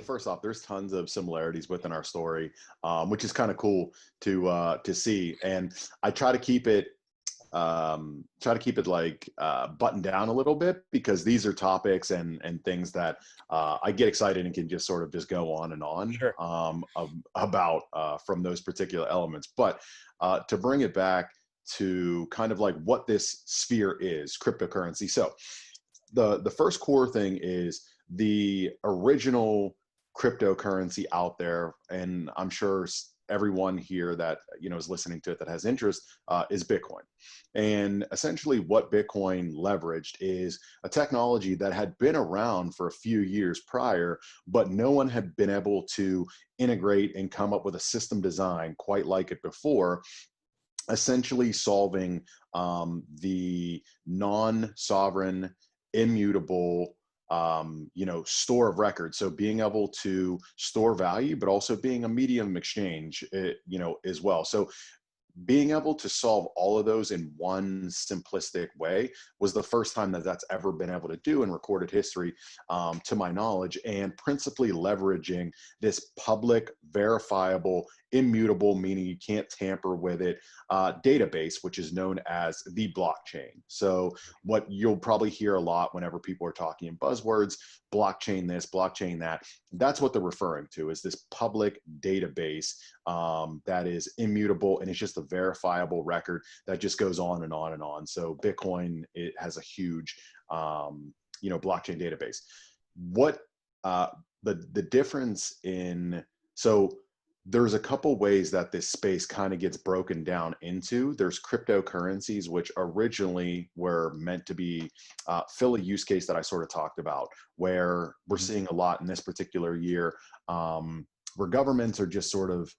first off, there's tons of similarities within our story, which is kind of cool to see. And I try to keep it like buttoned down a little bit, because these are topics and things that I get excited and can just sort of just go on and on Sure. about from those particular elements. But to bring it back to kind of like what this sphere is, cryptocurrency. So the first core thing is the original cryptocurrency out there, and I'm sure everyone here that is listening to it that has interest is Bitcoin. And essentially what Bitcoin leveraged is a technology that had been around for a few years prior, but no one had been able to integrate and come up with a system design quite like it before, essentially solving the non-sovereign, immutable store of record. So being able to store value, but also being a medium of exchange, as well. So being able to solve all of those in one simplistic way was the first time that that's ever been able to do in recorded history, to my knowledge, and principally leveraging this public, verifiable, immutable, meaning you can't tamper with it, database, which is known as the blockchain. So what you'll probably hear a lot whenever people are talking in buzzwords, blockchain this, blockchain that, that's what they're referring to, is this public database that is immutable, and it's just a verifiable record that just goes on and on and on. So Bitcoin, it has a huge blockchain database. What the difference in, so there's a couple ways that this space kind of gets broken down into. There's cryptocurrencies, which originally were meant to be fill a use case that I sort of talked about, where we're seeing a lot in this particular year, where governments are just sort of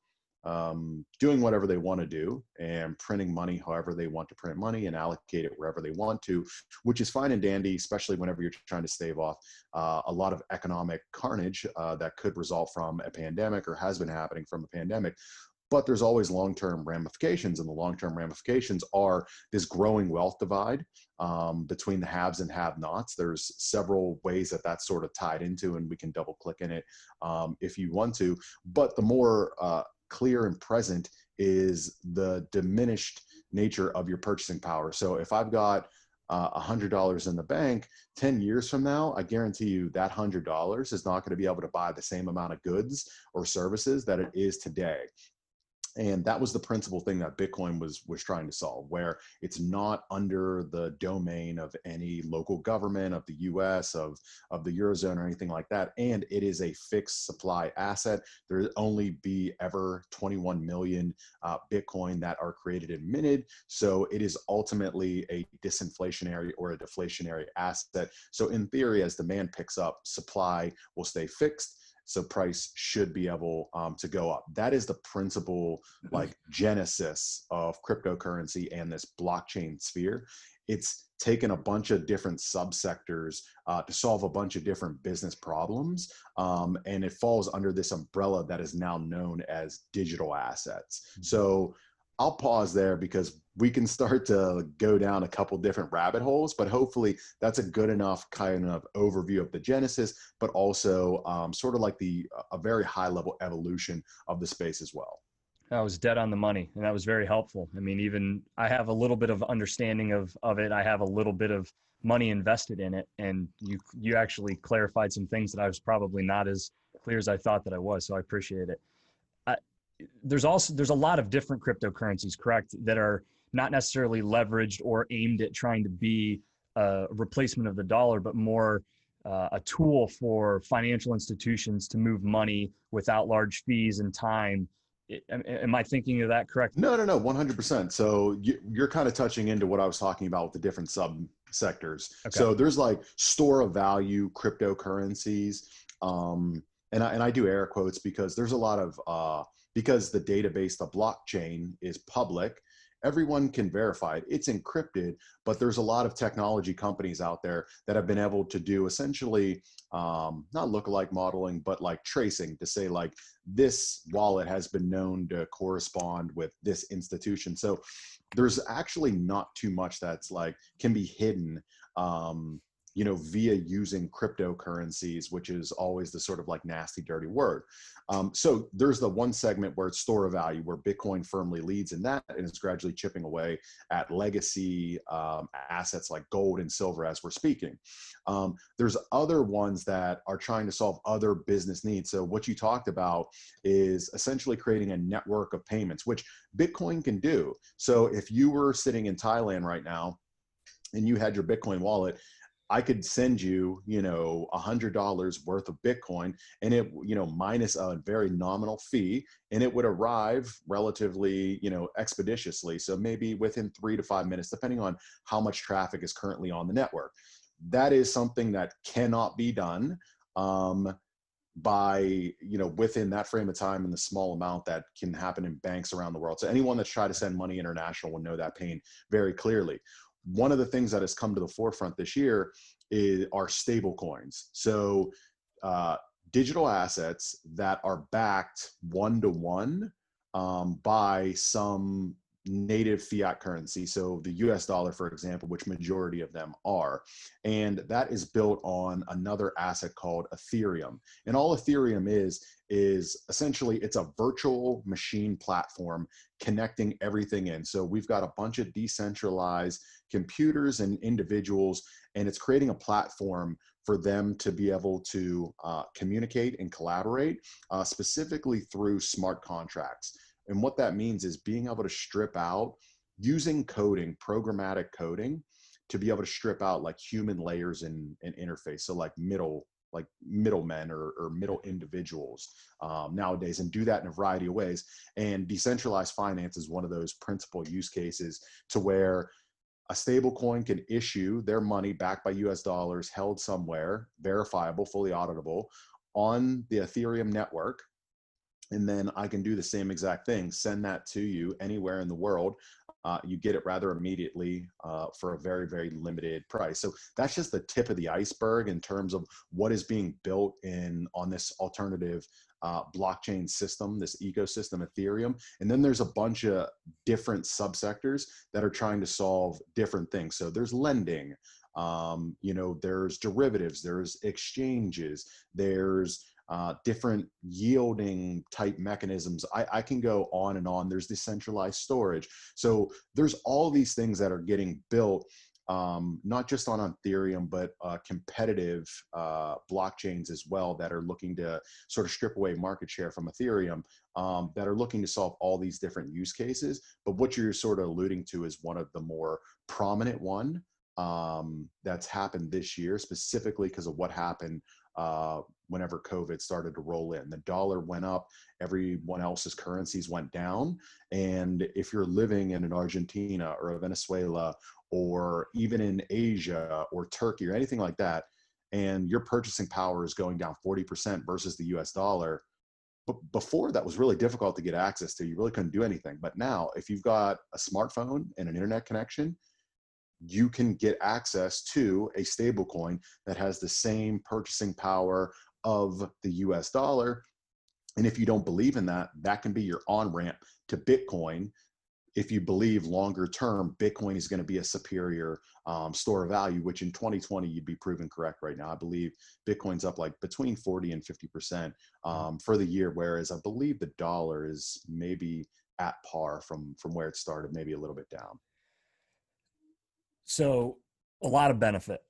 doing whatever they want to do and printing money however they want to print money and allocate it wherever they want to, which is fine and dandy, especially whenever you're trying to stave off a lot of economic carnage that could result from a pandemic or has been happening from a pandemic. But there's always long-term ramifications, and the long-term ramifications are this growing wealth divide between the haves and have-nots. There's several ways that that's sort of tied into, and we can double click in it if you want to. But the more clear and present is the diminished nature of your purchasing power. So if I've got $100 in the bank, 10 years from now, I guarantee you that $100 is not going to be able to buy the same amount of goods or services that it is today. And that was the principal thing that Bitcoin was trying to solve, where it's not under the domain of any local government of the US, of the Eurozone or anything like that. And it is a fixed supply asset. There'll only be ever 21 million Bitcoin that are created and minted. So it is ultimately a disinflationary or a deflationary asset. So in theory, as demand picks up, supply will stay fixed. So price should be able to go up. That is the principal genesis of cryptocurrency and this blockchain sphere. It's taken a bunch of different subsectors to solve a bunch of different business problems. And it falls under this umbrella that is now known as digital assets. So I'll pause there because we can start to go down a couple different rabbit holes, but hopefully that's a good enough kind of overview of the genesis, but also sort of like a very high level evolution of the space as well. That was dead on the money, and that was very helpful. I mean, even I have a little bit of understanding of it. I have a little bit of money invested in it, and you actually clarified some things that I was probably not as clear as I thought that I was, so I appreciate it. There's a lot of different cryptocurrencies, correct, that are not necessarily leveraged or aimed at trying to be a replacement of the dollar, but more a tool for financial institutions to move money without large fees and time. Am I thinking of that correct? No, 100%. So you're kind of touching into what I was talking about with the different subsectors. Okay. So there's like store of value cryptocurrencies, and I do air quotes because there's a lot of because the database, the blockchain, is public. Everyone can verify it. It's encrypted, but there's a lot of technology companies out there that have been able to do essentially not lookalike modeling, but like tracing to say like this wallet has been known to correspond with this institution. So there's actually not too much that's like can be hidden via using cryptocurrencies, which is always the sort of like nasty, dirty word. So there's the one segment where it's store of value, where Bitcoin firmly leads in that, and it's gradually chipping away at legacy assets like gold and silver as we're speaking. There's other ones that are trying to solve other business needs. So what you talked about is essentially creating a network of payments, which Bitcoin can do. So if you were sitting in Thailand right now and you had your Bitcoin wallet, I could send you, $100 worth of Bitcoin, and it, minus a very nominal fee, and it would arrive relatively, expeditiously. So maybe within 3 to 5 minutes, depending on how much traffic is currently on the network. That is something that cannot be done by, within that frame of time and the small amount that can happen in banks around the world. So anyone that's tried to send money international will know that pain very clearly. One of the things that has come to the forefront this year are stable coins. So digital assets that are backed one-to-one by some native fiat currency. So the US dollar, for example, which majority of them are. And that is built on another asset called Ethereum. And all Ethereum is essentially, it's a virtual machine platform connecting everything in. So we've got a bunch of decentralized computers and individuals, and it's creating a platform for them to be able to communicate and collaborate, specifically through smart contracts. And what that means is being able to strip out, using coding, programmatic coding, to be able to strip out like human layers in interface. So like middlemen or middle individuals nowadays, and do that in a variety of ways. And decentralized finance is one of those principal use cases, to where a stable coin can issue their money backed by US dollars held somewhere, verifiable, fully auditable, on the Ethereum network. And then I can do the same exact thing, send that to you anywhere in the world. You get it rather immediately for a very, very limited price. So that's just the tip of the iceberg in terms of what is being built on this alternative blockchain system, this ecosystem, Ethereum. And then there's a bunch of different subsectors that are trying to solve different things. So there's lending, there's derivatives, there's exchanges, there's different yielding type mechanisms. I can go on and on. There's decentralized storage. So there's all these things that are getting built, not just on Ethereum, but competitive blockchains as well, that are looking to sort of strip away market share from Ethereum, that are looking to solve all these different use cases. But what you're sort of alluding to is one of the more prominent one that's happened this year, specifically because of what happened whenever COVID started to roll in. The dollar went up, everyone else's currencies went down. And if you're living in an Argentina or a Venezuela, or even in Asia or Turkey or anything like that, and your purchasing power is going down 40% versus the US dollar, but before that was really difficult to get access to. You really couldn't do anything. But now, if you've got a smartphone and an internet connection, you can get access to a stable coin that has the same purchasing power of the US dollar. And if you don't believe in that, that can be your on-ramp to Bitcoin. If you believe longer term, Bitcoin is going to be a superior store of value, which in 2020, you'd be proven correct right now. I believe Bitcoin's up like between 40 and 50% for the year, whereas I believe the dollar is maybe at par from where it started, maybe a little bit down. So a lot of benefit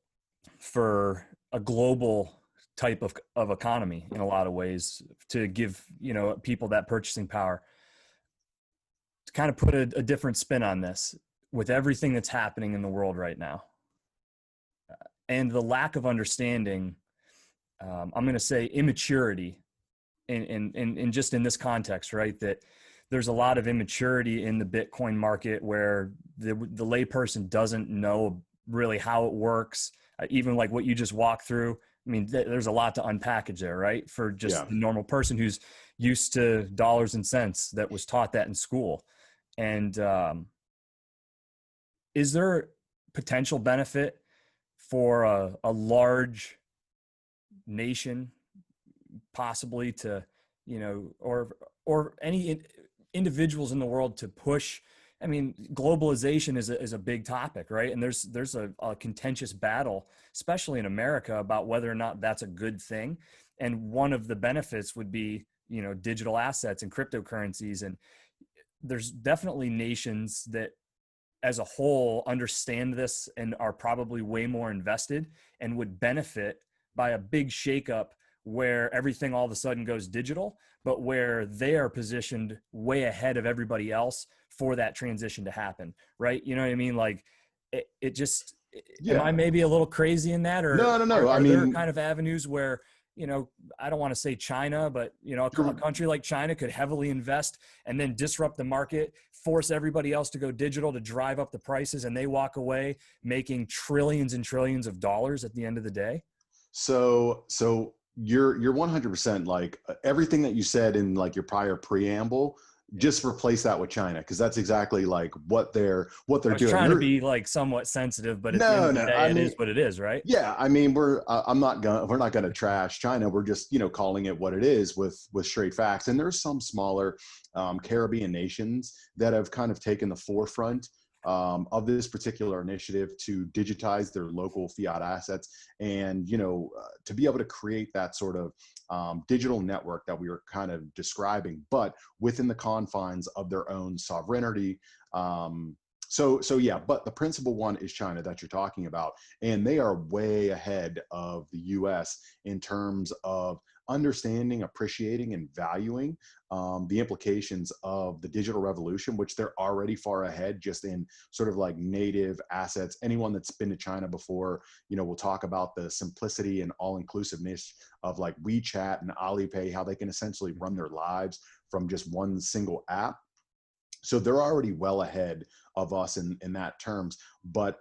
for a global type of economy in a lot of ways, to give, people that purchasing power. To kind of put a different spin on this, with everything that's happening in the world right now, and the lack of understanding, I'm going to say immaturity in just in this context, right? That there's a lot of immaturity in the Bitcoin market, where the layperson doesn't know really how it works. Even like what you just walked through. I mean, there's a lot to unpackage there, right? For just the normal person who's used to dollars and cents, that was taught that in school. And is there potential benefit for a large nation, possibly, to, or any individuals in the world, to push I mean, globalization is a big topic, right? And there's a contentious battle, especially in America, about whether or not that's a good thing. And one of the benefits would be, digital assets and cryptocurrencies. And there's definitely nations that as a whole understand this and are probably way more invested and would benefit by a big shakeup where everything all of a sudden goes digital, but where they are positioned way ahead of everybody else for that transition to happen. Right. You know what I mean? Like it just, am I Yeah. maybe a little crazy in that, or No. I are there mean, kind of avenues where, I don't want to say China, but a country like China could heavily invest and then disrupt the market, force everybody else to go digital to drive up the prices, and they walk away making trillions and trillions of dollars at the end of the day? so you're 100% like everything that you said in like your prior preamble, just replace that with China, because that's exactly like what they're I was doing. trying to be like somewhat sensitive, but at the end No, of the no. day, I it mean, is what it is, right? yeah, I mean, we're not gonna trash China. We're just, calling it what it is with straight facts. And there's some smaller Caribbean nations that have kind of taken the forefront of this particular initiative to digitize their local fiat assets, and to be able to create that sort of digital network that we were kind of describing, but within the confines of their own sovereignty. So yeah, but the principal one is China that you're talking about, and they are way ahead of the U.S. in terms of understanding, appreciating, and valuing the implications of the digital revolution, which they're already far ahead just in sort of like native assets. Anyone that's been to China before, we'll talk about the simplicity and all-inclusiveness of like WeChat and Alipay, how they can essentially run their lives from just one single app. So they're already well ahead of us in that terms. But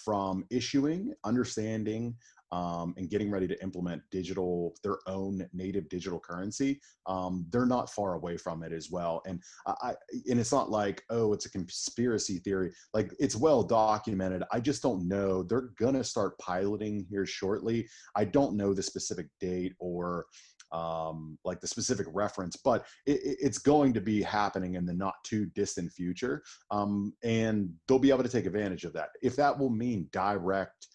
from issuing, understanding, and getting ready to implement their own native digital currency, they're not far away from it as well. And and it's not like, oh, it's a conspiracy theory. Like, it's well documented. I just don't know. They're gonna start piloting here shortly. I don't know the specific date or like the specific reference, but it's going to be happening in the not too distant future. And they'll be able to take advantage of that. If that will mean direct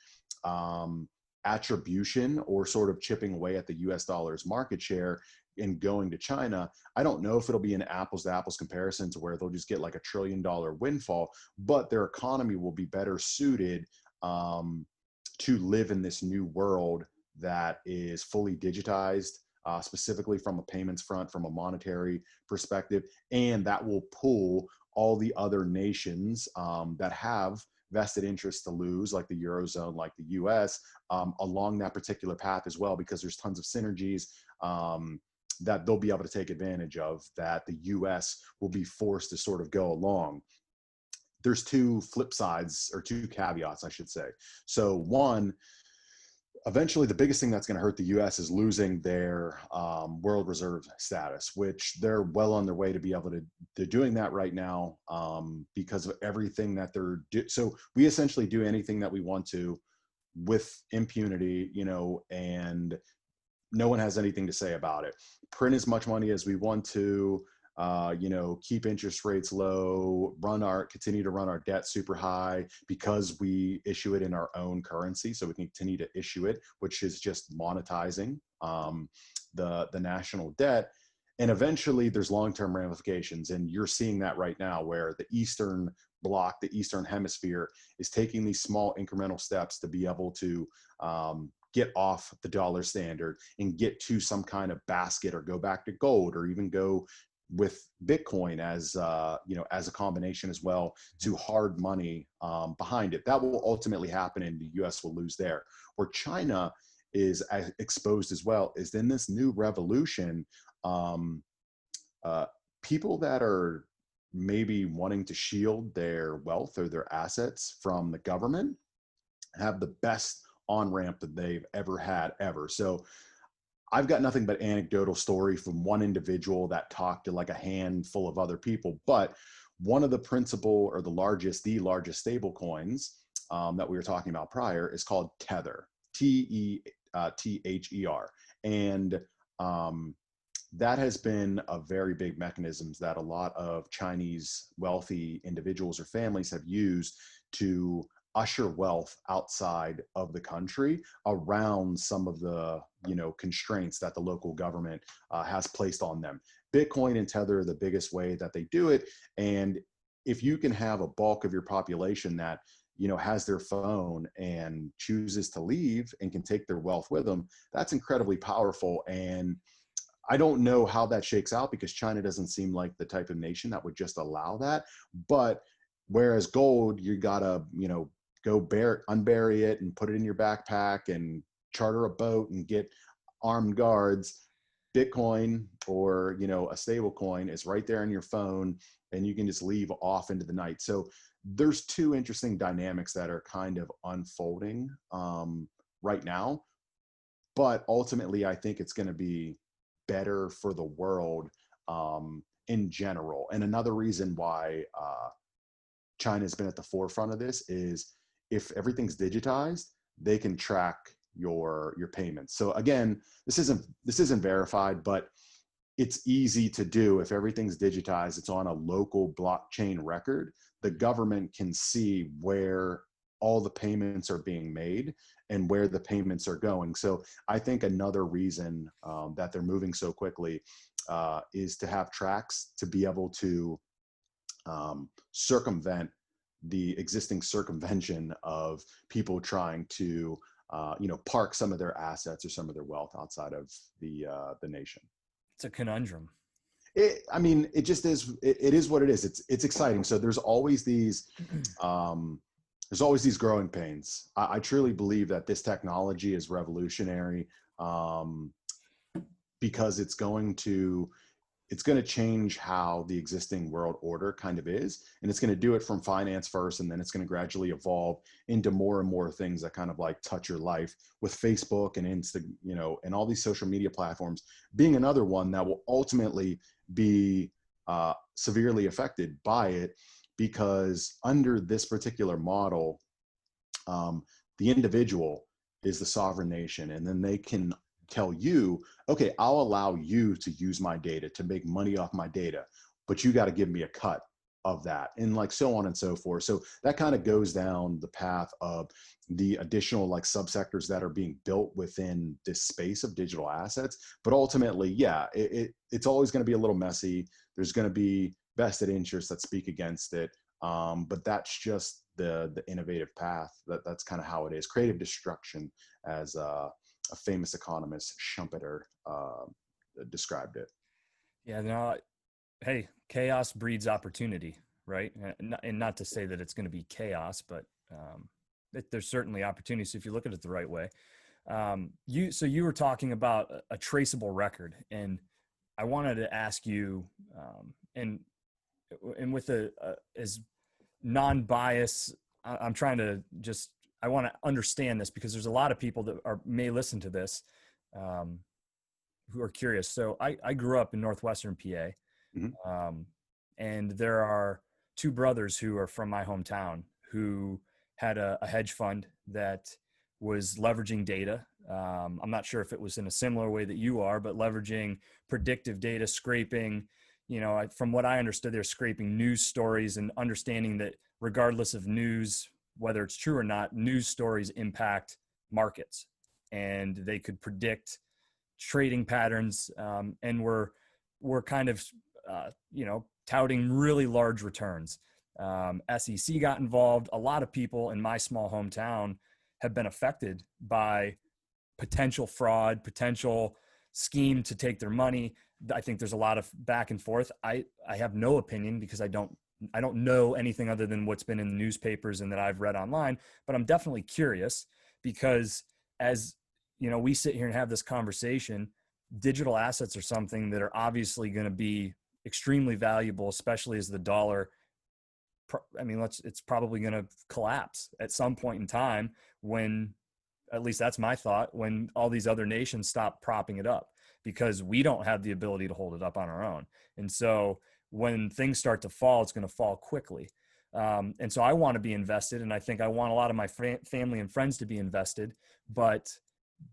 attribution or sort of chipping away at the US dollar's market share and going to China, I don't know if it'll be an apples to apples comparison to where they'll just get like $1 trillion windfall, but their economy will be better suited to live in this new world that is fully digitized, specifically from a payments front, from a monetary perspective, and that will pull all the other nations that have vested interests to lose, like the Eurozone, like the US, along that particular path as well, because there's tons of synergies that they'll be able to take advantage of that the US will be forced to sort of go along. There's two flip sides, or two caveats, I should say. So one, eventually the biggest thing that's going to hurt the US is losing their world reserve status, which they're well on their way to be able to, they're doing that right now because of everything that so we essentially do anything that we want to with impunity, and no one has anything to say about it. Print as much money as we want to, keep interest rates low, continue to run our debt super high because we issue it in our own currency. So we can continue to issue it, which is just monetizing the national debt. And eventually there's long-term ramifications. And you're seeing that right now, where the Eastern Bloc, the Eastern Hemisphere, is taking these small incremental steps to be able to get off the dollar standard and get to some kind of basket, or go back to gold, or even go with Bitcoin as as a combination as well, to hard money behind it. That will ultimately happen, and the US will lose there. Where China is exposed as well is in this new revolution. People that are maybe wanting to shield their wealth or their assets from the government have the best on-ramp that they've ever had ever. So I've got nothing but anecdotal story from one individual that talked to like a handful of other people, but one of the principal, or the largest stable coins that we were talking about prior is called Tether, Tether. And that has been a very big mechanism that a lot of Chinese wealthy individuals or families have used to usher wealth outside of the country around some of the, constraints that the local government has placed on them. Bitcoin and Tether are the biggest way that they do it. And if you can have a bulk of your population that, has their phone and chooses to leave and can take their wealth with them, that's incredibly powerful. And I don't know how that shakes out because China doesn't seem like the type of nation that would just allow that. But whereas gold, you gotta, go unbury it and put it in your backpack and charter a boat and get armed guards. Bitcoin or, a stable coin is right there on your phone and you can just leave off into the night. So there's two interesting dynamics that are kind of unfolding right now. But ultimately, I think it's going to be better for the world in general. And another reason why China has been at the forefront of this is if everything's digitized, they can track your payments. So again, this isn't verified, but it's easy to do. If everything's digitized, it's on a local blockchain record, the government can see where all the payments are being made and where the payments are going. So I think another reason that they're moving so quickly is to have tracks to be able to circumvent the existing circumvention of people trying to park some of their assets or some of their wealth outside of the nation. It's a conundrum. It just is. It is what it is. It's exciting. So there's always these growing pains. I truly believe that this technology is revolutionary because it's going to change how the existing world order kind of is. And it's going to do it from finance first, and then it's going to gradually evolve into more and more things that kind of like touch your life, with Facebook and and all these social media platforms being another one that will ultimately be severely affected by it, because under this particular model, the individual is the sovereign nation, and then they can tell you, okay, I'll allow you to use my data to make money off my data, but you got to give me a cut of that, and like so on and so forth. So that kind of goes down the path of the additional like subsectors that are being built within this space of digital assets. But ultimately, yeah, it's always going to be a little messy. There's going to be vested interests that speak against it. But that's just the innovative path. That's kind of how it is. Creative destruction, as a famous economist, Schumpeter, described it. Yeah, no, hey, chaos breeds opportunity, right? And not to say that it's going to be chaos, but there's certainly opportunities if you look at it the right way. You were talking about a traceable record, and I wanted to ask you, and with as non-bias, I'm trying to I want to understand this because there's a lot of people that may listen to this who are curious. So I grew up in Northwestern PA, mm-hmm. And there are two brothers who are from my hometown who had a hedge fund that was leveraging data. I'm not sure if it was in a similar way that you are, but leveraging predictive data, scraping, from what I understood, they're scraping news stories and understanding that regardless of news, whether it's true or not, news stories impact markets, and they could predict trading patterns, and we're kind of, touting really large returns. SEC got involved. A lot of people in my small hometown have been affected by potential fraud, potential scheme to take their money. I think there's a lot of back and forth. I have no opinion because I don't know anything other than what's been in the newspapers and that I've read online, but I'm definitely curious because as we sit here and have this conversation, digital assets are something that are obviously going to be extremely valuable, especially as the dollar, it's probably going to collapse at some point in time when, at least that's my thought, when all these other nations stop propping it up, because we don't have the ability to hold it up on our own. And so when things start to fall, it's going to fall quickly. And so I want to be invested, and I think I want a lot of my family and friends to be invested, but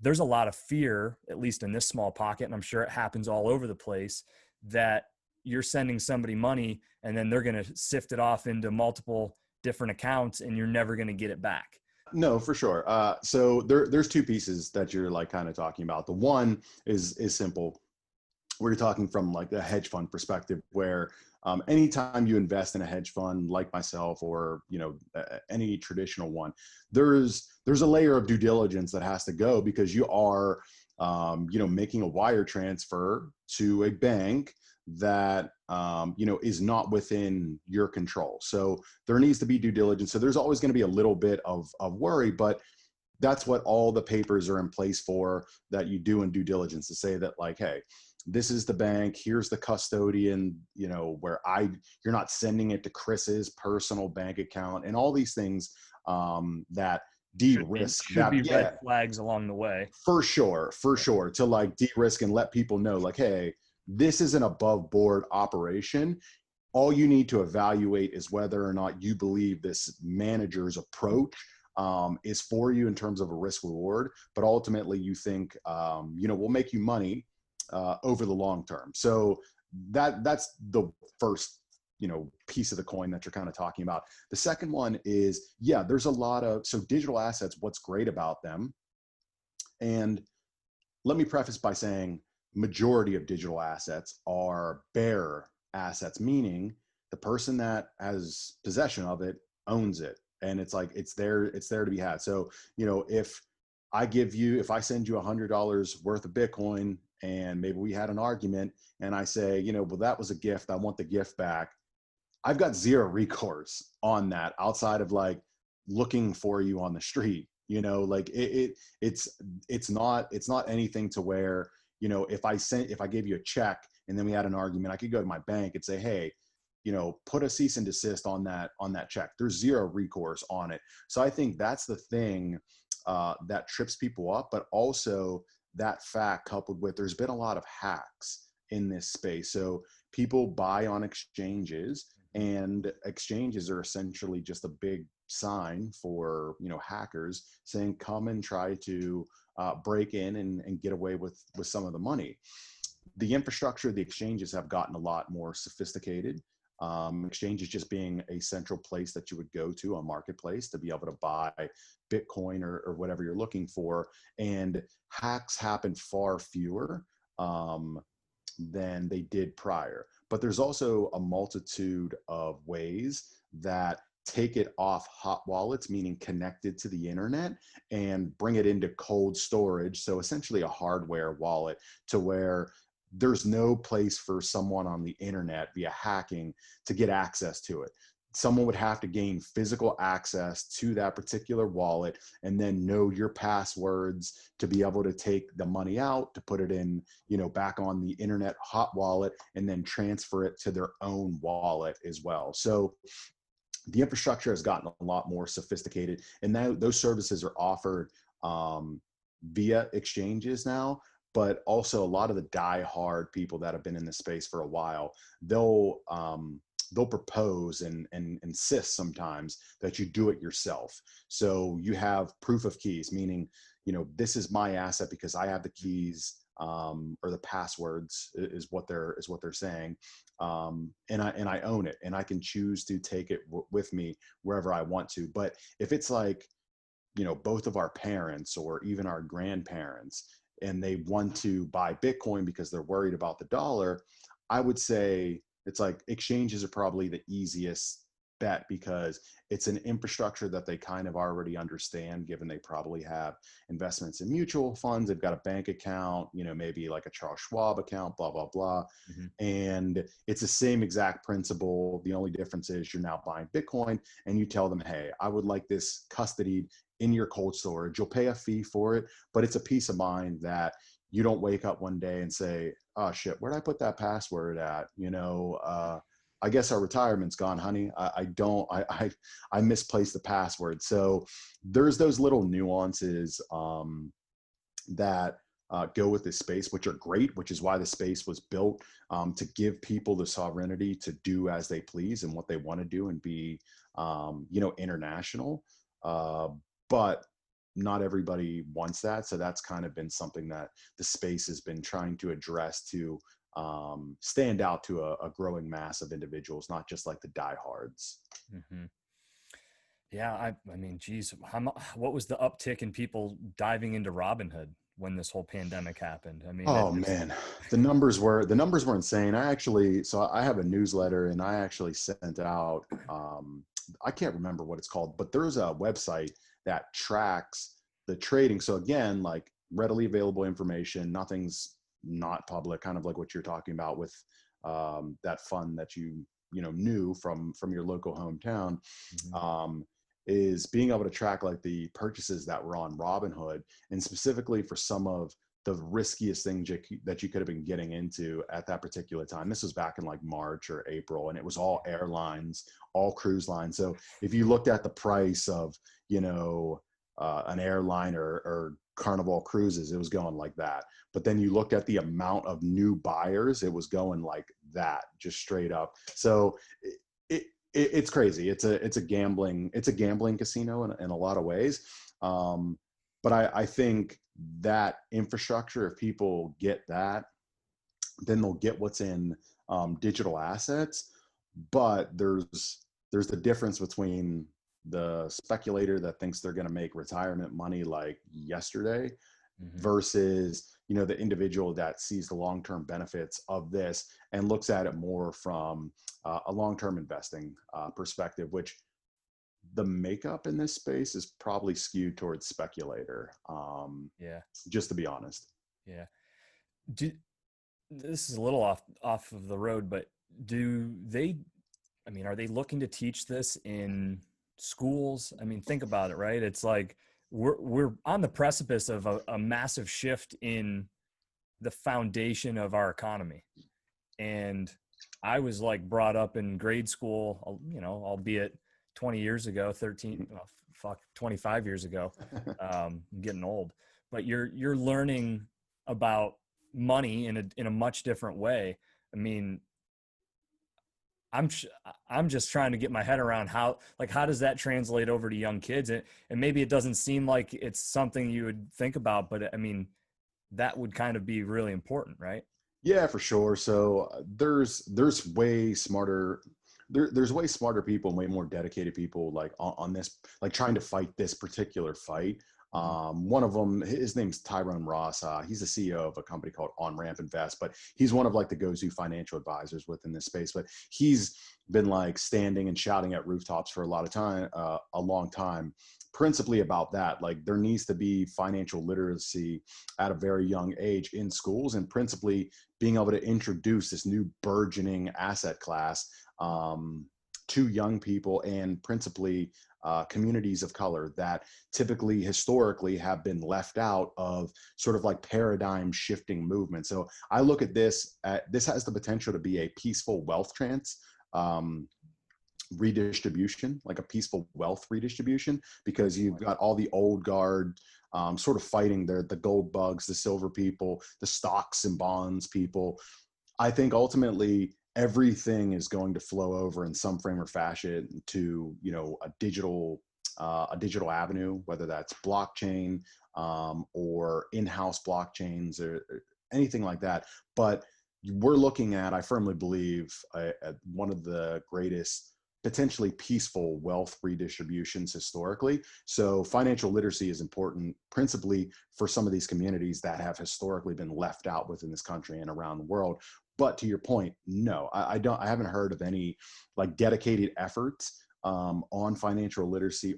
there's a lot of fear, at least in this small pocket, and I'm sure it happens all over the place, that you're sending somebody money and then they're going to sift it off into multiple different accounts and you're never going to get it back. No, for sure. So there's two pieces that you're like kind of talking about. The one is simple. We're talking from like the hedge fund perspective, where anytime you invest in a hedge fund like myself, or any traditional one, there's a layer of due diligence that has to go, because you are making a wire transfer to a bank that is not within your control. So there needs to be due diligence. So there's always going to be a little bit of worry, but that's what all the papers are in place for, that you do in due diligence, to say that like, hey, this is the bank, here's the custodian, you're not sending it to Chris's personal bank account, and all these things that de-risk should be red flags along the way. For sure, to like de-risk and let people know like, hey, this is an above board operation. All you need to evaluate is whether or not you believe this manager's approach is for you in terms of a risk reward, but ultimately you think will make you money over the long term. So that's the first piece of the coin that you're kind of talking about. The second one is, there's a lot of, so digital assets, what's great about them, and let me preface by saying majority of digital assets are bearer assets, meaning the person that has possession of it owns it, and it's like it's there to be had. So if I send you $100 worth of Bitcoin, and maybe we had an argument, and I say, well, that was a gift, I want the gift back, I've got zero recourse on that outside of like looking for you on the street. Like it's not anything to where, if I gave you a check and then we had an argument, I could go to my bank and say, hey, put a cease and desist on that check. There's zero recourse on it. So I think that's the thing that trips people up, but also that fact coupled with, there's been a lot of hacks in this space. So people buy on exchanges, and exchanges are essentially just a big sign for hackers saying, come and try to break in and get away with some of the money. The infrastructure of the exchanges have gotten a lot more sophisticated. Exchanges just being a central place that you would go to, a marketplace, to be able to buy Bitcoin or whatever you're looking for. And hacks happen far fewer than they did prior. But there's also a multitude of ways that take it off hot wallets, meaning connected to the internet, and bring it into cold storage. So essentially a hardware wallet, to where there's no place for someone on the internet via hacking to get access to it. Someone would have to gain physical access to that particular wallet, and then know your passwords to be able to take the money out, to put it in, back on the internet hot wallet, and then transfer it to their own wallet as well. So the infrastructure has gotten a lot more sophisticated, and now those services are offered via exchanges now. But also a lot of the die-hard people that have been in this space for a while, they'll propose and insist sometimes that you do it yourself. So you have proof of keys, meaning, this is my asset because I have the keys, or the passwords is what they're saying. And I own it, and I can choose to take it with me wherever I want to. But if it's like, both of our parents or even our grandparents, and they want to buy Bitcoin because they're worried about the dollar, I would say it's like exchanges are probably the easiest bet, because it's an infrastructure that they kind of already understand, given they probably have investments in mutual funds. They've got a bank account, maybe like a Charles Schwab account, blah, blah, blah. Mm-hmm. And it's the same exact principle. The only difference is you're now buying Bitcoin, and you tell them, hey, I would like this custodied in your cold storage. You'll pay a fee for it, but it's a peace of mind that you don't wake up one day and say, oh shit, where'd I put that password at? I guess our retirement's gone, honey. I misplaced the password. So there's those little nuances that go with this space, which are great, which is why the space was built, to give people the sovereignty to do as they please and what they want to do, and be, international. But not everybody wants that. So that's kind of been something that the space has been trying to address to stand out to a growing mass of individuals, not just like the diehards. Mm-hmm. Yeah, I mean, geez, what was the uptick in people diving into Robinhood when this whole pandemic happened? I mean, Oh man, the numbers were insane. So I have a newsletter, and I actually sent out, I can't remember what it's called, but there's a website that tracks the trading. So again, like readily available information, nothing's not public, kind of like what you're talking about with that fund that you know knew from your local hometown. mm-hmm. Um, is being able to track like the purchases that were on Robinhood, and specifically for some of the riskiest things that you could have been getting into at that particular time. This was back in like March or April, and it was all airlines, all cruise lines. So if you looked at the price of, you know, an airline or Carnival Cruises, it was going like that. But then you looked at the amount of new buyers, it was going like that, just straight up. So it's crazy. It's a gambling casino in a lot of ways. But I think that infrastructure, if people get that, then they'll get what's in digital assets. But there's the difference between the speculator that thinks they're going to make retirement money like yesterday Mm-hmm. versus, you know, the individual that sees the long-term benefits of this and looks at it more from a long-term investing perspective, which the makeup in this space is probably skewed towards speculator. Yeah. Just to be honest. Yeah. This is a little off of the road, but I mean, are they looking to teach this in schools? I mean, think about it, right? It's like we're on the precipice of a massive shift in the foundation of our economy. And I was like brought up in grade school, you know, albeit 20 years ago, 25 years ago. I'm getting old, but you're learning about money in a much different way. I mean, I'm just trying to get my head around how does that translate over to young kids? And maybe it doesn't seem like it's something you would think about, but I mean, that would kind of be really important, right? Yeah, for sure. So there's way smarter there's way smarter people and way more dedicated people like on this, like trying to fight this particular fight. One of them, his name's Tyrone Ross. He's the CEO of a company called On Ramp Invest, but he's one of like the go-to financial advisors within this space. But he's been like standing and shouting at rooftops for a long time, principally about that. Like there needs to be financial literacy at a very young age in schools, and principally being able to introduce this new burgeoning asset class to young people, and principally communities of color that typically historically have been left out of sort of like paradigm shifting movement. So I look at this has the potential to be a peaceful wealth redistribution, like a peaceful wealth redistribution, because you've got all the old guard sort of fighting the gold bugs, the silver people, the stocks and bonds people. I think ultimately everything is going to flow over in some frame or fashion to, you know, a digital avenue, whether that's blockchain or in-house blockchains or anything like that. But we're looking at, I firmly believe, at one of the greatest potentially peaceful wealth redistributions historically. So financial literacy is important, principally for some of these communities that have historically been left out within this country and around the world. But to your point, no, I haven't heard of any like dedicated efforts on financial literacy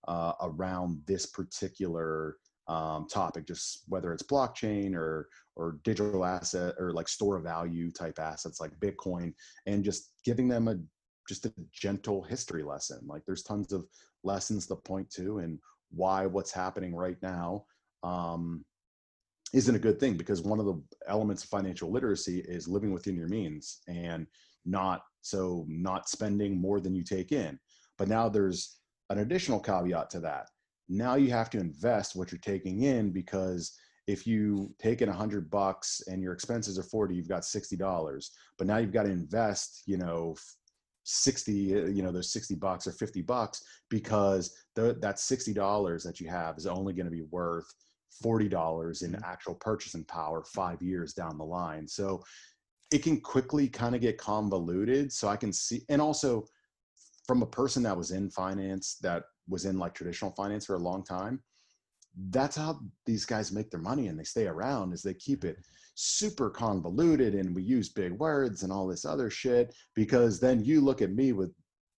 around this particular topic, just whether it's blockchain or digital asset or like store of value type assets like Bitcoin, and just giving them just a gentle history lesson. Like there's tons of lessons to point to, and why what's happening right now isn't a good thing, because one of the elements of financial literacy is living within your means and not spending more than you take in. But now there's an additional caveat to that. Now you have to invest what you're taking in, because if you take in $100 and your expenses are 40, you've got $60. But now you've got to invest, you know, 60, those $60 or $50, because that $60 that you have is only going to be worth $40 in actual purchasing power 5 years down the line. So it can quickly kind of get convoluted. So I can see, and also from a person that was in finance, that was in like traditional finance for a long time, that's how these guys make their money and they stay around, is they keep it super convoluted and we use big words and all this other shit, because then you look at me with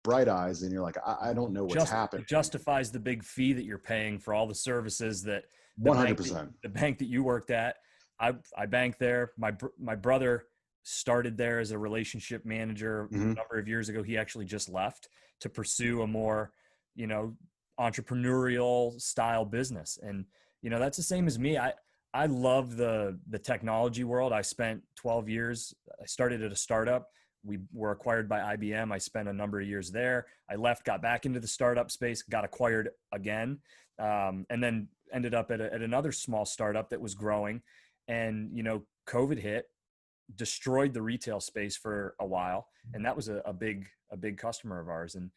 bright eyes and you're like, I don't know what's happening. It justifies the big fee that you're paying for all the services that the 100%. bank that you worked at. I banked there. My brother started there as a relationship manager a number of years ago. He actually just left to pursue a more, entrepreneurial style business. And, that's the same as me. I love the technology world. I spent 12 years. I started at a startup. We were acquired by IBM. I spent a number of years there. I left, got back into the startup space, got acquired again, and then ended up at another small startup that was growing. And, COVID hit, destroyed the retail space for a while. And that was a big customer of ours. And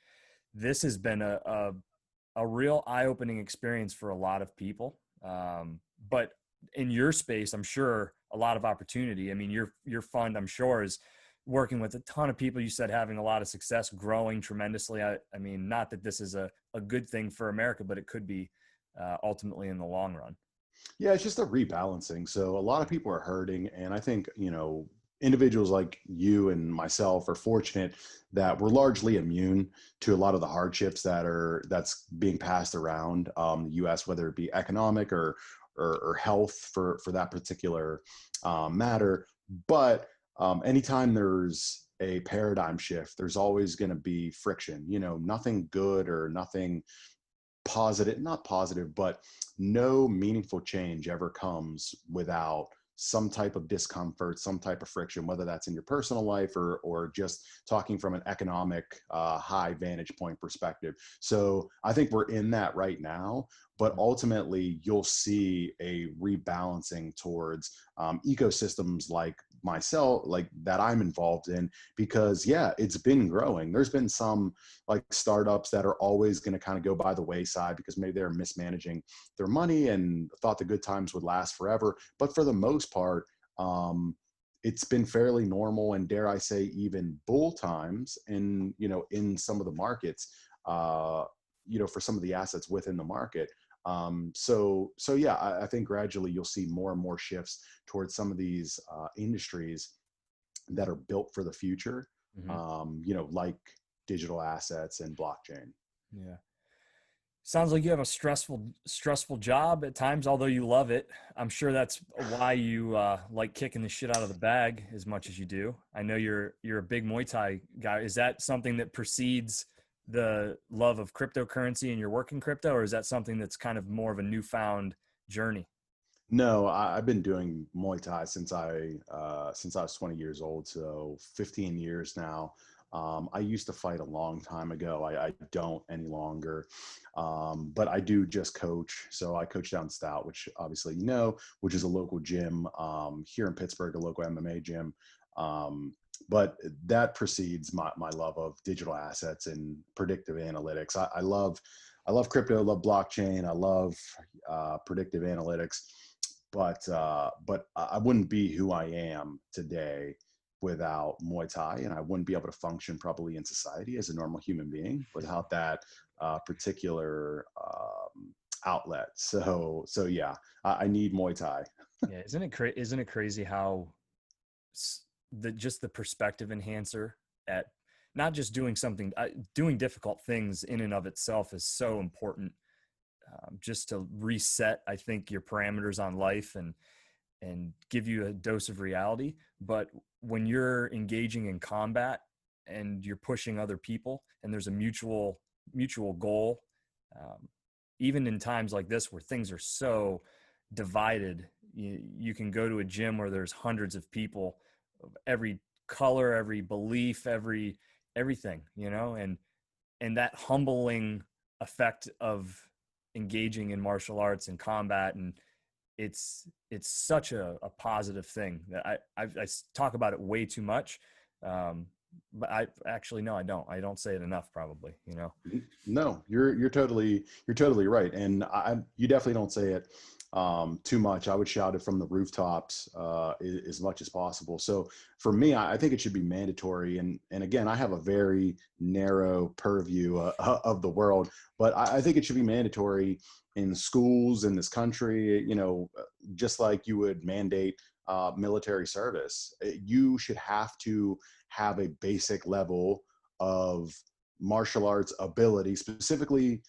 this has been a real eye-opening experience for a lot of people. But in your space, I'm sure a lot of opportunity. I mean, your fund, I'm sure, is working with a ton of people. You said having a lot of success, growing tremendously. I mean, not that this is a good thing for America, but it could be ultimately in the long run. Yeah, it's just a rebalancing. So a lot of people are hurting. And I think, individuals like you and myself are fortunate that we're largely immune to a lot of the hardships that's being passed around the U.S., whether it be economic or health for that particular matter. But anytime there's a paradigm shift, there's always going to be friction. Nothing good or nothing positive, not positive, but no meaningful change ever comes without some type of discomfort, some type of friction, whether that's in your personal life or just talking from an economic high vantage point perspective. So I think we're in that right now, but ultimately you'll see a rebalancing towards ecosystems like myself, like that I'm involved in, because it's been growing. There's been some like startups that are always going to kind of go by the wayside because maybe they're mismanaging their money and thought the good times would last forever. But for the most part, it's been fairly normal, and dare I say even bull times in some of the markets, for some of the assets within the market. I think gradually you'll see more and more shifts towards some of these industries that are built for the future, like digital assets and blockchain. Yeah. Sounds like you have a stressful job at times, although you love it. I'm sure that's why you like kicking the shit out of the bag as much as you do. I know you're a big Muay Thai guy. Is that something that precedes the love of cryptocurrency and your work in crypto, or is that something that's kind of more of a newfound journey? No, I've been doing Muay Thai since I was 20 years old, so 15 years now. I used to fight a long time ago. I don't any longer, but I do just coach. So I coach down Stout, which obviously which is a local gym here in Pittsburgh, a local MMA gym. But that precedes my love of digital assets and predictive analytics. I love crypto, I love blockchain, I love predictive analytics, but I wouldn't be who I am today without Muay Thai, and I wouldn't be able to function probably in society as a normal human being without that particular outlet. So yeah, I need Muay Thai. Yeah, isn't it crazy how just the perspective enhancer at not just doing doing difficult things in and of itself is so important, just to reset, I think, your parameters on life and give you a dose of reality. But when you're engaging in combat and you're pushing other people and there's a mutual goal, even in times like this where things are so divided, you can go to a gym where there's hundreds of people of every color, every belief, everything, and that humbling effect of engaging in martial arts and combat. And it's such a positive thing that I talk about it way too much. but I actually, no, I don't. I don't say it enough probably, you know? No, you're totally right, and you definitely don't say it too much. I would shout it from the rooftops as much as possible. So for me, I think it should be mandatory. And again, I have a very narrow purview of the world, but I think it should be mandatory in schools in this country. You know, just like you would mandate military service, you should have to have a basic level of martial arts ability, specifically,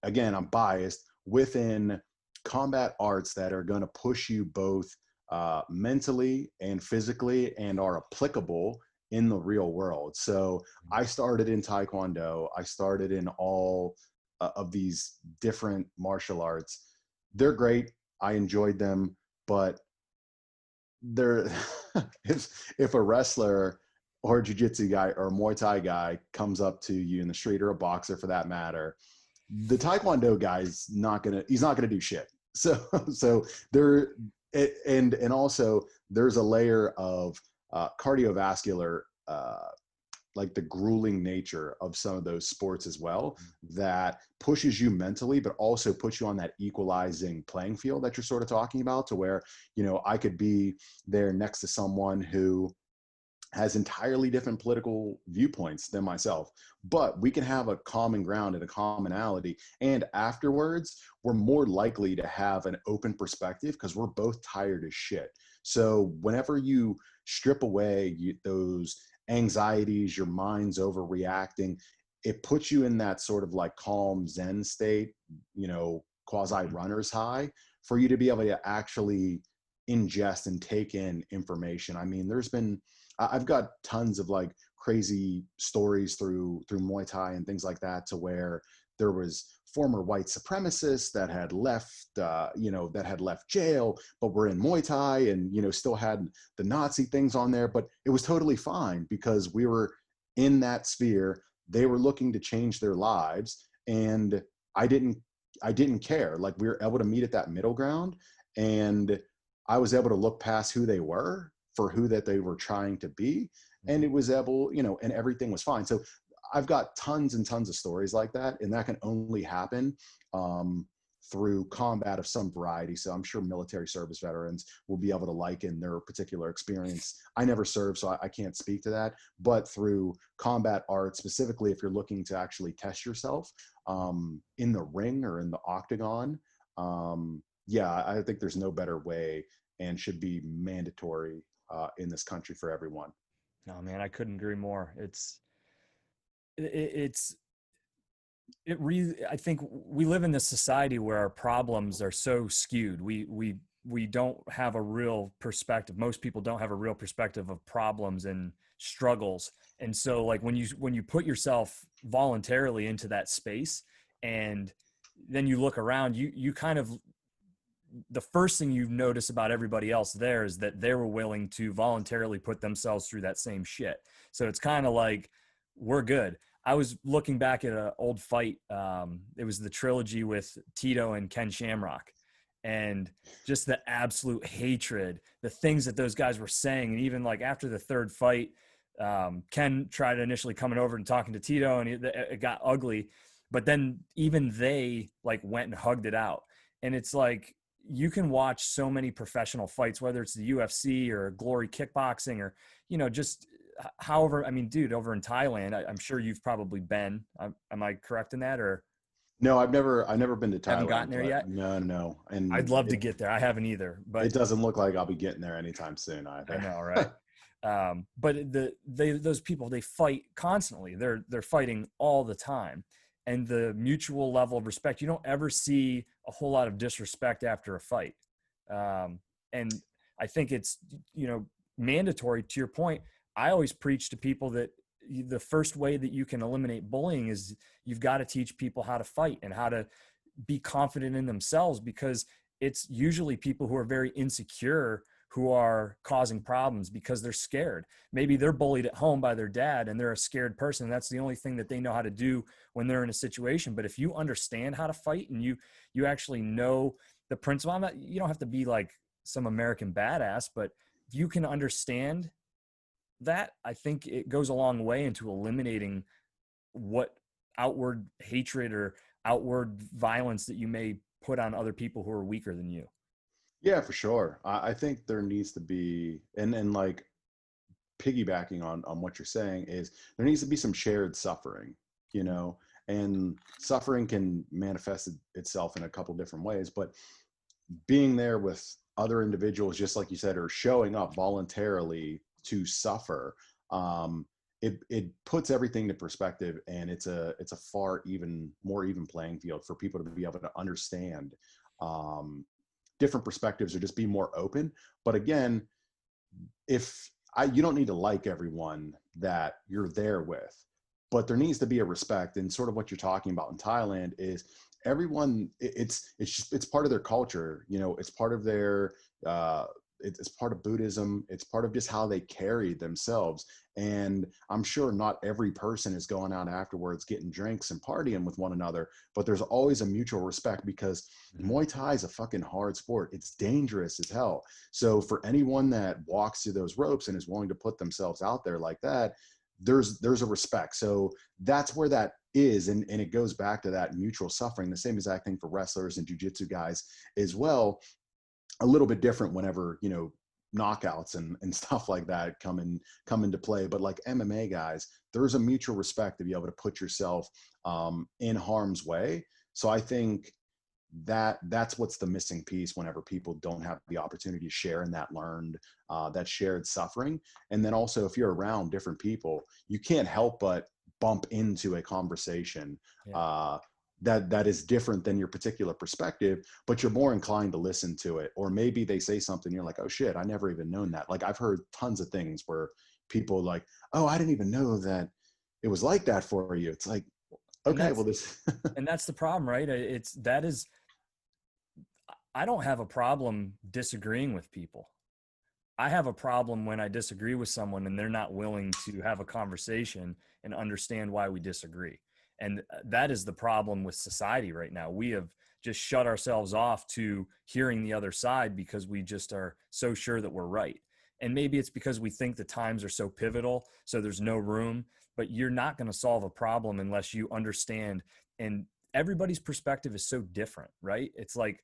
again, I'm biased, within combat arts that are going to push you both mentally and physically and are applicable in the real world. So I started in Taekwondo. I started in all of these different martial arts. They're great. I enjoyed them, but they're if a wrestler or a jiu-jitsu guy or a Muay Thai guy comes up to you in the street, or a boxer for that matter, the Taekwondo guy's he's not gonna do shit. So there, and also there's a layer of cardiovascular, like the grueling nature of some of those sports as well, that pushes you mentally, but also puts you on that equalizing playing field that you're sort of talking about, to where, you know, I could be there next to someone who has entirely different political viewpoints than myself, but we can have a common ground and a commonality. And afterwards, we're more likely to have an open perspective because we're both tired as shit. So whenever you strip away those anxieties, your mind's overreacting, it puts you in that sort of like calm Zen state, you know, quasi runner's high, for you to be able to actually ingest and take in information. I mean, I've got tons of like crazy stories through Muay Thai and things like that, to where there was former white supremacists that had left, that had left jail, but were in Muay Thai and, you know, still had the Nazi things on there, but it was totally fine because we were in that sphere. They were looking to change their lives, and I didn't care. Like, we were able to meet at that middle ground, and I was able to look past who they were for who that they were trying to be. And it was able, you know, and everything was fine. So I've got tons and tons of stories like that, and that can only happen through combat of some variety. So I'm sure military service veterans will be able to liken their particular experience. I never served, so I can't speak to that, but through combat art, specifically if you're looking to actually test yourself in the ring or in the octagon, yeah, I think there's no better way, and should be mandatory in this country for everyone. No, man, I couldn't agree more. It's it really, I think we live in this society where our problems are so skewed. We don't have a real perspective. Most people don't have a real perspective of problems and struggles. And so like when you put yourself voluntarily into that space, and then you look around, you kind of, the first thing you notice about everybody else there is that they were willing to voluntarily put themselves through that same shit. So it's kind of like, we're good. I was looking back at an old fight. It was the trilogy with Tito and Ken Shamrock, and just the absolute hatred, the things that those guys were saying. And even like after the third fight, Ken tried initially coming over and talking to Tito, and it got ugly, but then even they like went and hugged it out. And it's like, you can watch so many professional fights, whether it's the UFC or Glory Kickboxing, or, you know, just however, I mean, dude, over in Thailand, I'm sure you've probably been, am I correct in that? Or No, I've never been to haven't gotten Thailand, there but yet? no. I'd And love to get there. I haven't either, but it doesn't look like I'll be getting there anytime soon either. I know, right? But those people, they fight constantly. They're fighting all the time, and the mutual level of respect, you don't ever see a whole lot of disrespect after a fight. And I think it's, you know, mandatory. To your point, I always preach to people that the first way that you can eliminate bullying is you've got to teach people how to fight and how to be confident in themselves, because it's usually people who are very insecure who are causing problems because they're scared. Maybe they're bullied at home by their dad and they're a scared person. And that's the only thing that they know how to do when they're in a situation. But if you understand how to fight and you actually know the principle, you don't have to be like some American badass, but if you can understand that, I think it goes a long way into eliminating what outward hatred or outward violence that you may put on other people who are weaker than you. Yeah, for sure. I think there needs to be, and like piggybacking on what you're saying is there needs to be some shared suffering, you know, and suffering can manifest itself in a couple different ways, but being there with other individuals, just like you said, or showing up voluntarily to suffer, it puts everything to perspective, and it's a far even more even playing field for people to be able to understand different perspectives or just be more open. But again, if you don't need to like everyone that you're there with, but there needs to be a respect. And sort of what you're talking about in Thailand is everyone, it's part of their culture, you know, it's part of their, it's part of Buddhism. It's part of just how they carry themselves. And I'm sure not every person is going out afterwards, getting drinks and partying with one another, but there's always a mutual respect, because Muay Thai is a fucking hard sport. It's dangerous as hell. So for anyone that walks through those ropes and is willing to put themselves out there like that, there's a respect. So that's where that is. And it goes back to that mutual suffering, the same exact thing for wrestlers and jiu-jitsu guys as well. A little bit different whenever, you know, knockouts and stuff like that come into play. But like MMA guys, there's a mutual respect to be able to put yourself in harm's way. So I think that's what's the missing piece whenever people don't have the opportunity to share in that learned, that shared suffering. And then also, if you're around different people, you can't help but bump into a conversation that is different than your particular perspective, but you're more inclined to listen to it. Or maybe they say something, you're like, oh shit, I never even known that. Like I've heard tons of things where people like, oh, I didn't even know that it was like that for you. It's like, okay, well this. And that's the problem, right? I don't have a problem disagreeing with people. I have a problem when I disagree with someone and they're not willing to have a conversation and understand why we disagree. And that is the problem with society right now. We have just shut ourselves off to hearing the other side because we just are so sure that we're right. And maybe it's because we think the times are so pivotal, so there's no room, but you're not going to solve a problem unless you understand. And everybody's perspective is so different, right? It's like,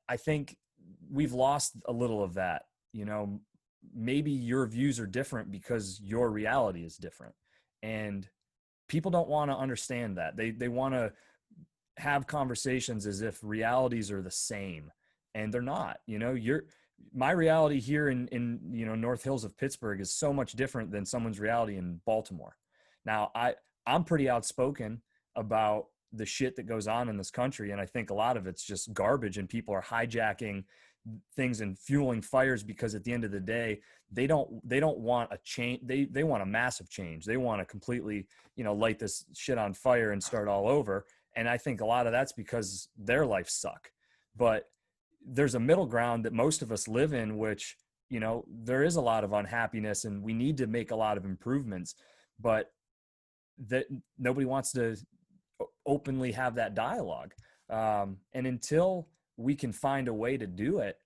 I think we've lost a little of that. You know, maybe your views are different because your reality is different. And people don't want to understand that. They want to have conversations as if realities are the same, and they're not. You know, my reality here in you know, North Hills of Pittsburgh is so much different than someone's reality in Baltimore. Now, I'm pretty outspoken about the shit that goes on in this country, and I think a lot of it's just garbage, and people are hijacking things and fueling fires because at the end of the day, they don't want a change. They want a massive change. They want to completely, you know, light this shit on fire and start all over. And I think a lot of that's because their lives suck. But there's a middle ground that most of us live in, which, you know, there is a lot of unhappiness and we need to make a lot of improvements, but that nobody wants to openly have that dialogue. And until we can find a way to do it,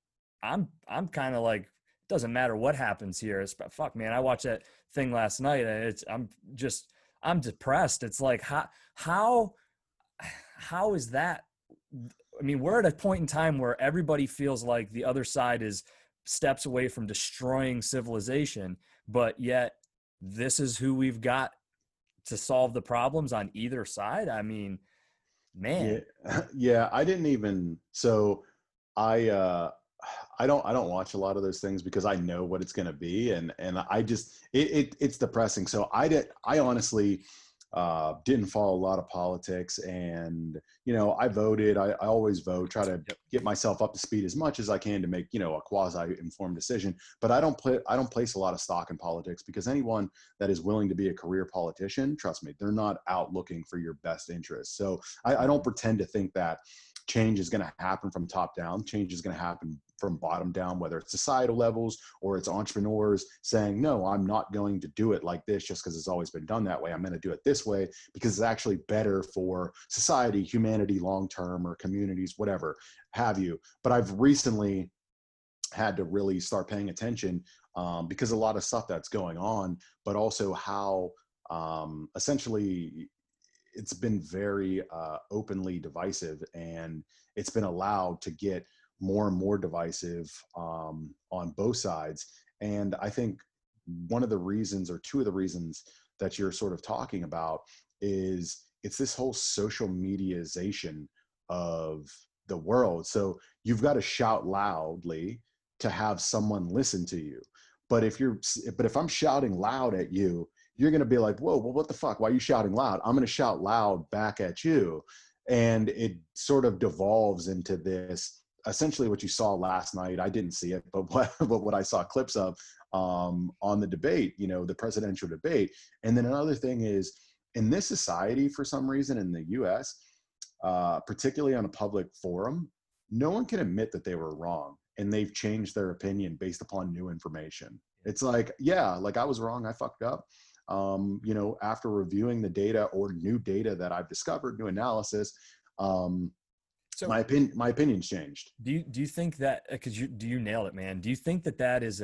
I'm kind of like, it doesn't matter what happens here. It's fuck, man. I watched that thing last night and I'm depressed. It's like, how is that? I mean, we're at a point in time where everybody feels like the other side is steps away from destroying civilization, but yet this is who we've got to solve the problems on either side. I mean, man. Yeah. I didn't even, so I don't watch a lot of those things because I know what it's going to be. And I just, it's depressing. So I honestly didn't follow a lot of politics, and, you know, I voted, I always vote, try to get myself up to speed as much as I can to make, you know, a quasi informed decision. But I don't place a lot of stock in politics, because anyone that is willing to be a career politician, trust me, they're not out looking for your best interests. So I don't pretend to think that change is going to happen from top down. Change is going to happen from bottom down, whether it's societal levels or it's entrepreneurs saying, no, I'm not going to do it like this just because it's always been done that way. I'm going to do it this way because it's actually better for society, humanity, long-term, or communities, whatever have you. But I've recently had to really start paying attention because a lot of stuff that's going on, but also how essentially it's been very openly divisive, and it's been allowed to get more and more divisive on both sides. And I think one of the reasons, or two of the reasons that you're sort of talking about, is it's this whole social mediaization of the world. So you've got to shout loudly to have someone listen to you. But if I'm shouting loud at you, you're going to be like, whoa, well, what the fuck? Why are you shouting loud? I'm going to shout loud back at you. And it sort of devolves into this, essentially what you saw last night. I didn't see it, but what I saw clips of on the debate, the presidential debate. And then another thing is, in this society, for some reason in the US, particularly on a public forum, no one can admit that they were wrong and they've changed their opinion based upon new information. It's like, yeah, like I was wrong, I fucked up. After reviewing the data or new data that I've discovered, new analysis, so my opinion's changed. Do you think that, because you nailed it, man? Do you think that is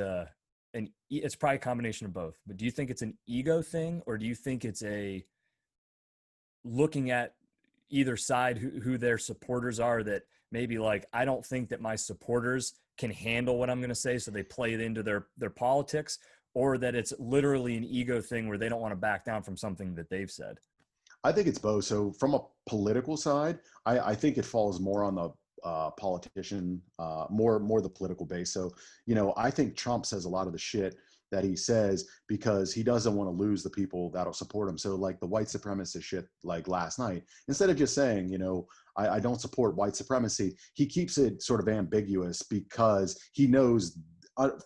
it's probably a combination of both, but do you think it's an ego thing, or do you think it's a looking at either side who their supporters are, that maybe like, I don't think that my supporters can handle what I'm going to say, so they play it into their politics, or that it's literally an ego thing where they don't want to back down from something that they've said? I think it's both. So from a political side, I think it falls more on the politician, more the political base. So, I think Trump says a lot of the shit that he says because he doesn't want to lose the people that'll support him. So like the white supremacist shit, like last night, instead of just saying, I don't support white supremacy, he keeps it sort of ambiguous because he knows,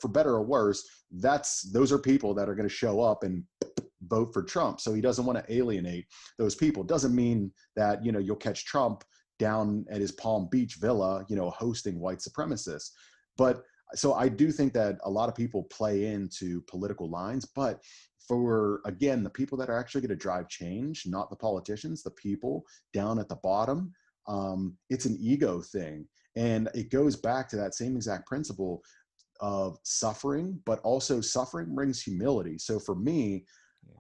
for better or worse, those are people that are going to show up and vote for Trump. So he doesn't want to alienate those people. Doesn't mean that, you'll catch Trump down at his Palm Beach villa, hosting white supremacists. But so I do think that a lot of people play into political lines, but for, again, the people that are actually going to drive change, not the politicians, the people down at the bottom, it's an ego thing. And it goes back to that same exact principle of suffering, but also suffering brings humility. So for me,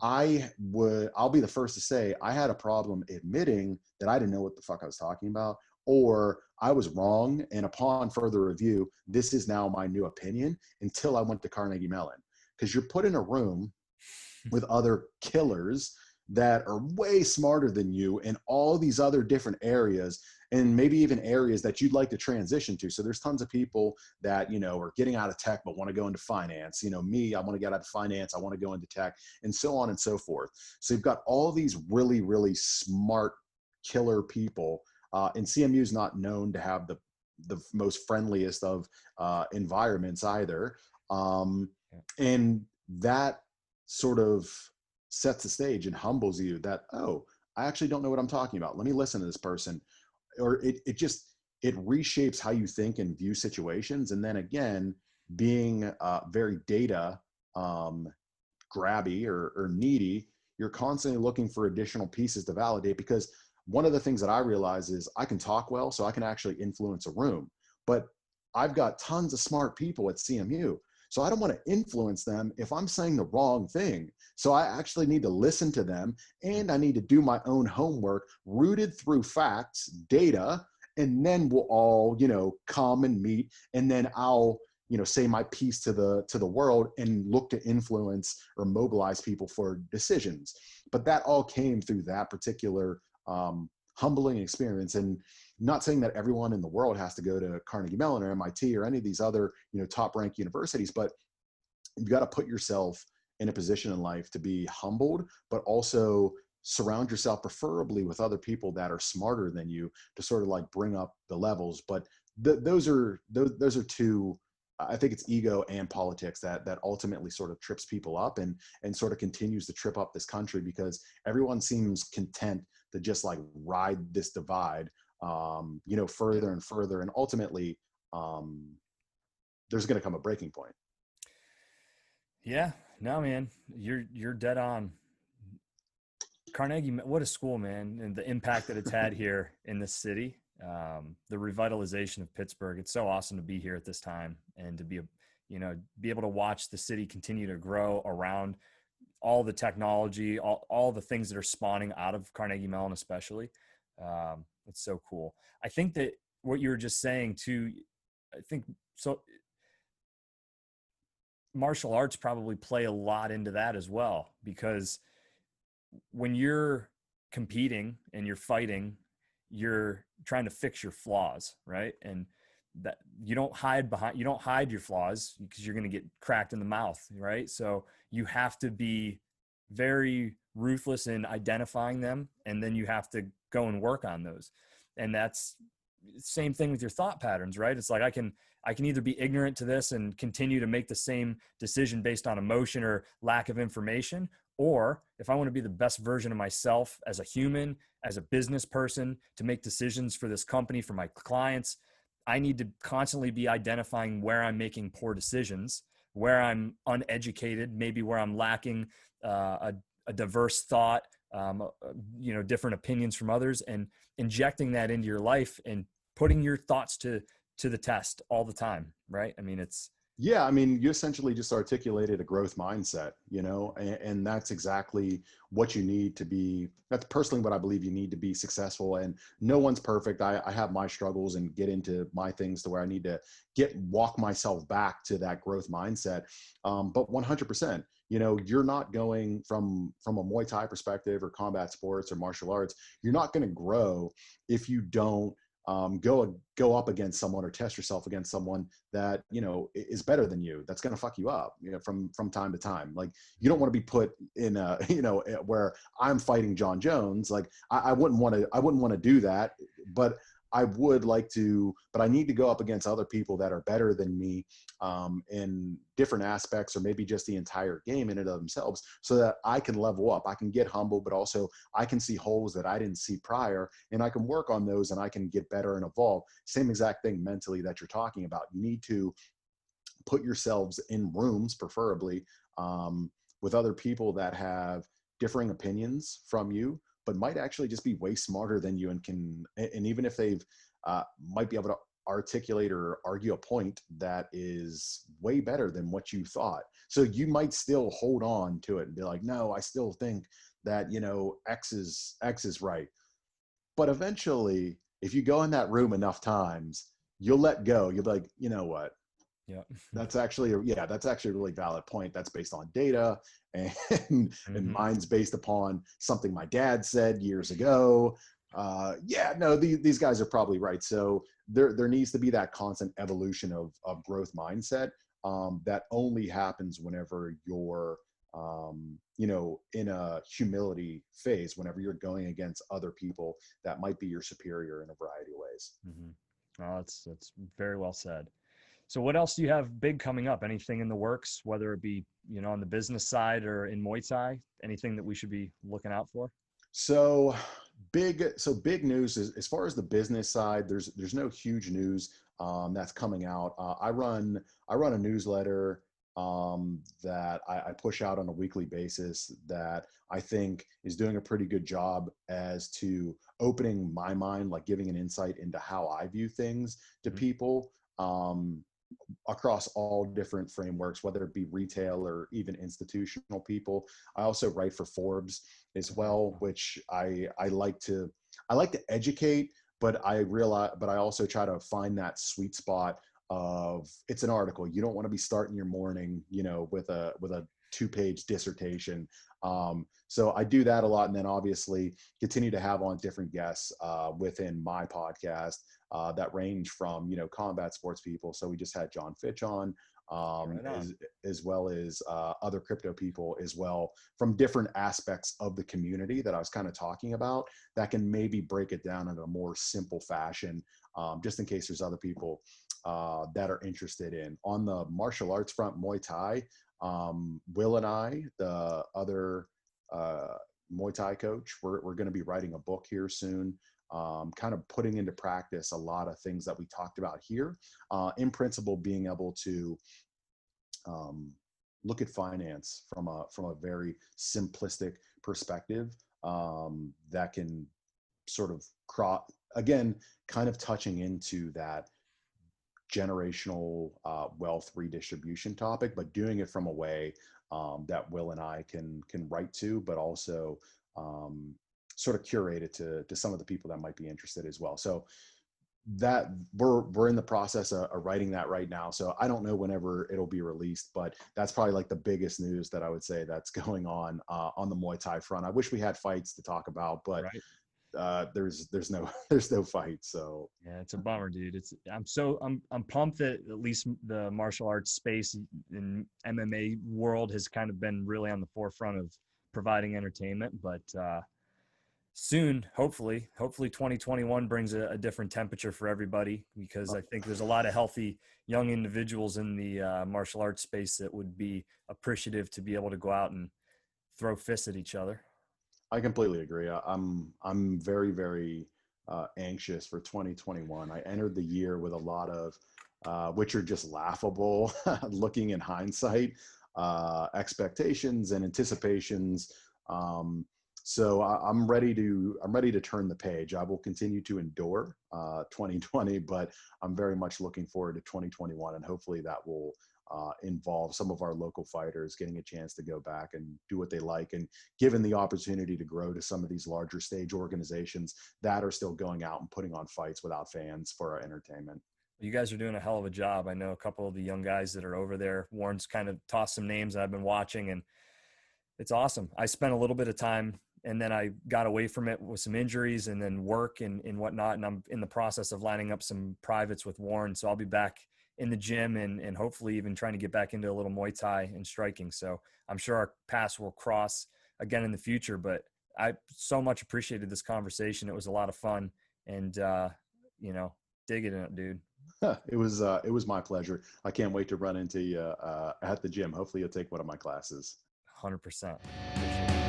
I'll be the first to say I had a problem admitting that I didn't know what the fuck I was talking about, or I was wrong. And upon further review, this is now my new opinion, until I went to Carnegie Mellon. Because you're put in a room with other killers that are way smarter than you in all these other different areas, and maybe even areas that you'd like to transition to. So there's tons of people that, are getting out of tech but want to go into finance. Me, I want to get out of finance, I want to go into tech, and so on and so forth. So you've got all these really, really smart killer people. And CMU is not known to have the most friendliest of environments either. And that sort of sets the stage and humbles you that, oh, I actually don't know what I'm talking about. Let me listen to this person. Or it reshapes how you think and view situations. And then again, being very data grabby or needy, you're constantly looking for additional pieces to validate, because one of the things that I realize is I can talk well, so I can actually influence a room, but I've got tons of smart people at CMU. So I don't want to influence them if I'm saying the wrong thing. So I actually need to listen to them, and I need to do my own homework rooted through facts, data, and then we'll all, come and meet, and then I'll, say my piece to the world and look to influence or mobilize people for decisions. But that all came through that particular humbling experience. And not saying that everyone in the world has to go to Carnegie Mellon or MIT or any of these other, top ranked universities, but you've got to put yourself in a position in life to be humbled, but also surround yourself preferably with other people that are smarter than you to sort of like bring up the levels. But those are two, I think it's ego and politics that ultimately sort of trips people up and sort of continues to trip up this country, because everyone seems content to just like ride this divide, further and further. And ultimately, there's going to come a breaking point. Yeah, no, man, you're dead on. Carnegie, what a school, man, and the impact that it's had here in this city, the revitalization of Pittsburgh. It's so awesome to be here at this time and to be be able to watch the city continue to grow around all the technology, all the things that are spawning out of Carnegie Mellon, especially. It's so cool. I think that what you were just saying too, I think so. Martial arts probably play a lot into that as well, because when you're competing and you're fighting, you're trying to fix your flaws, right? And that you don't hide your flaws, because you're going to get cracked in the mouth, right? So you have to be very ruthless in identifying them, and then you have to go and work on those. And that's same thing with your thought patterns, right? It's like I can either be ignorant to this and continue to make the same decision based on emotion or lack of information, or if I want to be the best version of myself as a human, as a business person, to make decisions for this company, for my clients, I need to constantly be identifying where I'm making poor decisions, where I'm uneducated, maybe where I'm lacking a diverse thought, different opinions from others, and injecting that into your life and putting your thoughts to the test all the time, right? I mean, yeah, I mean, you essentially just articulated a growth mindset, and that's exactly what you need to be. That's personally what I believe you need to be successful. And no one's perfect. I have my struggles and get into my things to where I need to walk myself back to that growth mindset. But 100%, you're not going from a Muay Thai perspective or combat sports or martial arts. You're not going to grow if you don't go up against someone or test yourself against someone that is better than you. That's going to fuck you up from time to time. Like, you don't want to be put in a where I'm fighting John Jones. Like, I wouldn't want to do that, but I would like to, but I need to go up against other people that are better than me in different aspects, or maybe just the entire game in and of themselves, so that I can level up. I can get humble, but also I can see holes that I didn't see prior, and I can work on those, and I can get better and evolve. Same exact thing mentally that you're talking about. You need to put yourselves in rooms, preferably with other people that have differing opinions from you, but might actually just be way smarter than you, and even if they've might be able to articulate or argue a point that is way better than what you thought. So you might still hold on to it and be like, no, I still think that X is right. But eventually, if you go in that room enough times, you'll let go. You'll be like, you know what? yeah, That's actually a really valid point. That's based on data, and and mine's based upon something my dad said years ago. These guys are probably right. So there needs to be that constant evolution of growth mindset that only happens whenever you're in a humility phase, whenever you're going against other people that might be your superior in a variety of ways. Oh, that's very well said. So what else do you have big coming up? Anything in the works, whether it be, on the business side or in Muay Thai? Anything that we should be looking out for? So big news is, as far as the business side, there's no huge news that's coming out. I run a newsletter that I push out on a weekly basis that I think is doing a pretty good job as to opening my mind, like giving an insight into how I view things to people across all different frameworks, whether it be retail or even institutional people. I also write for Forbes as well, which I like to educate, but I also try to find that sweet spot of, it's an article. You don't want to be starting your morning, with a 2-page dissertation. So I do that a lot. And then obviously continue to have on different guests within my podcast that range from, combat sports people. So we just had John Fitch on, as well as other crypto people as well, from different aspects of the community that I was kind of talking about, that can maybe break it down in a more simple fashion, just in case there's other people that are interested in. On the martial arts front, Muay Thai, Will and I, the other Muay Thai coach, we're going to be writing a book here soon, kind of putting into practice a lot of things that we talked about here. In principle, being able to look at finance from a very simplistic perspective, that can sort of again, kind of touching into that generational wealth redistribution topic, but doing it from a way that Will and I can write to, but also sort of curate it to some of the people that might be interested as well. So that we're in the process of writing that right now. So I don't know whenever it'll be released, but that's probably like the biggest news that I would say that's going on the Muay Thai front. I wish we had fights to talk about, but there's no fight. So yeah, it's a bummer, dude. I'm pumped that at least the martial arts space in MMA world has kind of been really on the forefront of providing entertainment, but soon, hopefully 2021 brings a different temperature for everybody, because I think there's a lot of healthy young individuals in the martial arts space that would be appreciative to be able to go out and throw fists at each other. I completely agree. I'm very, very anxious for 2021. I entered the year with a lot of, which are just laughable, looking in hindsight, expectations and anticipations. So I'm ready to turn the page. I will continue to endure 2020, but I'm very much looking forward to 2021, and hopefully that will involve some of our local fighters getting a chance to go back and do what they like, and given the opportunity to grow to some of these larger stage organizations that are still going out and putting on fights without fans for our entertainment. You guys are doing a hell of a job. I know a couple of the young guys that are over there. Warren's kind of tossed some names that I've been watching, and it's awesome. I spent a little bit of time, and then I got away from it with some injuries and then work and whatnot. And I'm in the process of lining up some privates with Warren. So I'll be back in the gym and hopefully even trying to get back into a little Muay Thai and striking. So I'm sure our paths will cross again in the future, but I so much appreciated this conversation. It was a lot of fun, and, digging it, dude. It was my pleasure. I can't wait to run into you at the gym. Hopefully you'll take one of my classes. 100%. Appreciate it.